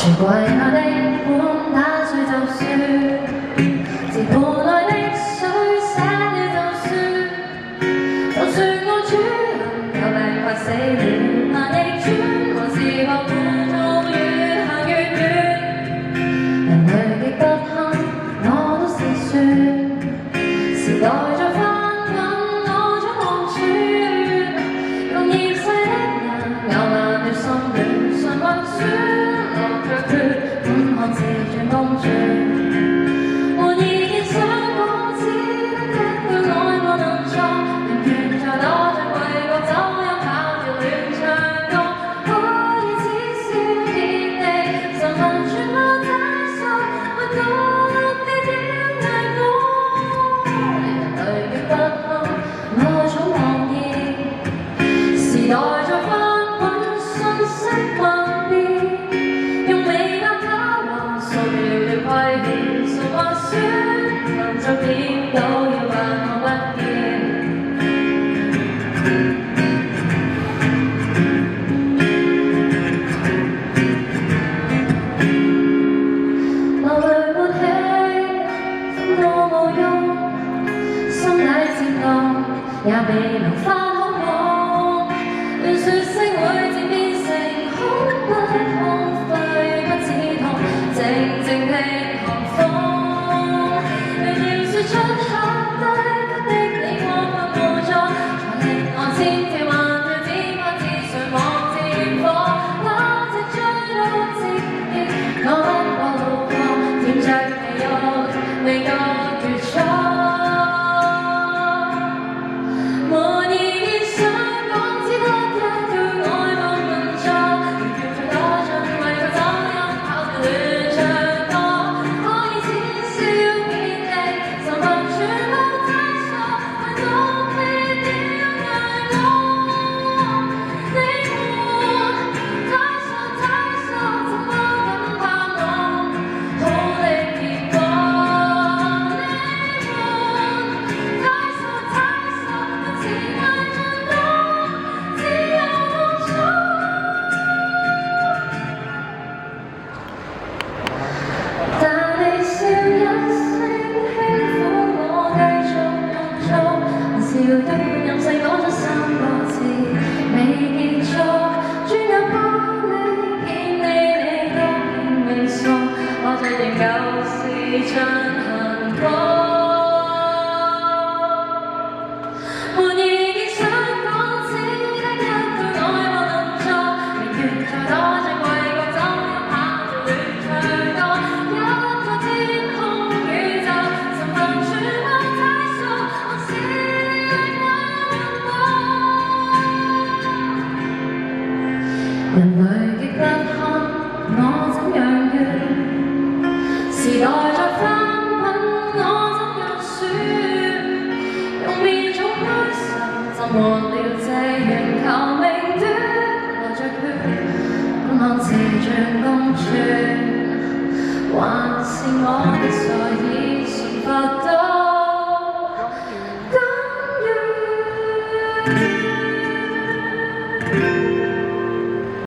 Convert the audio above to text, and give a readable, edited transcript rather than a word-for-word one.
櫥櫃下的碗打碎就算，自盤內的水灑了就算。就算我主人有病快死了，難逆轉，還是學會做越行越遠。人類極不堪，我都試算，時代在翻滾我種惡轉，用厭世的人咬爛了心軟，唇或酸。看自轉公轉，滿意見想講，只得一句愛我能作，寧願再躲進櫃角，走音跑調亂唱歌，可以只消遣地，神魂全部體恤，為獨地點亮我。人類極不堪，我總忘意，時代在翻滾，瞬息萬變。虧欠數或酸，能就點到要扮我不見。流淚沒氣，憤怒無用，心底漸凍，也未能翻好夢。亂說聲會漸變成空不空，肺不止痛，靜靜地。未覺越錯，滿意見想講，只得一句愛無能助，寧願再躲進櫃角，走音跑調亂唱歌，可以此消彼地，神魂全部體恤，為獨地點亮我。你們體恤，怎麼敢怕我好力結果？笑一半任性講咗3個字，未結束，專有幫你見你都拼命傻，我再仍舊是進行過。滿意見想講，只得一句愛無能助，寧願再躲進櫃角，走音跑調亂唱歌，一個天空宇宙，神魂全部體恤，我是。人類極不堪，我怎樣怨？時代在翻滾，我怎樣算？用面種哀愁，浸沒了這圓球明端，流着血，觀看自轉公轉，還是我的傻已馴服。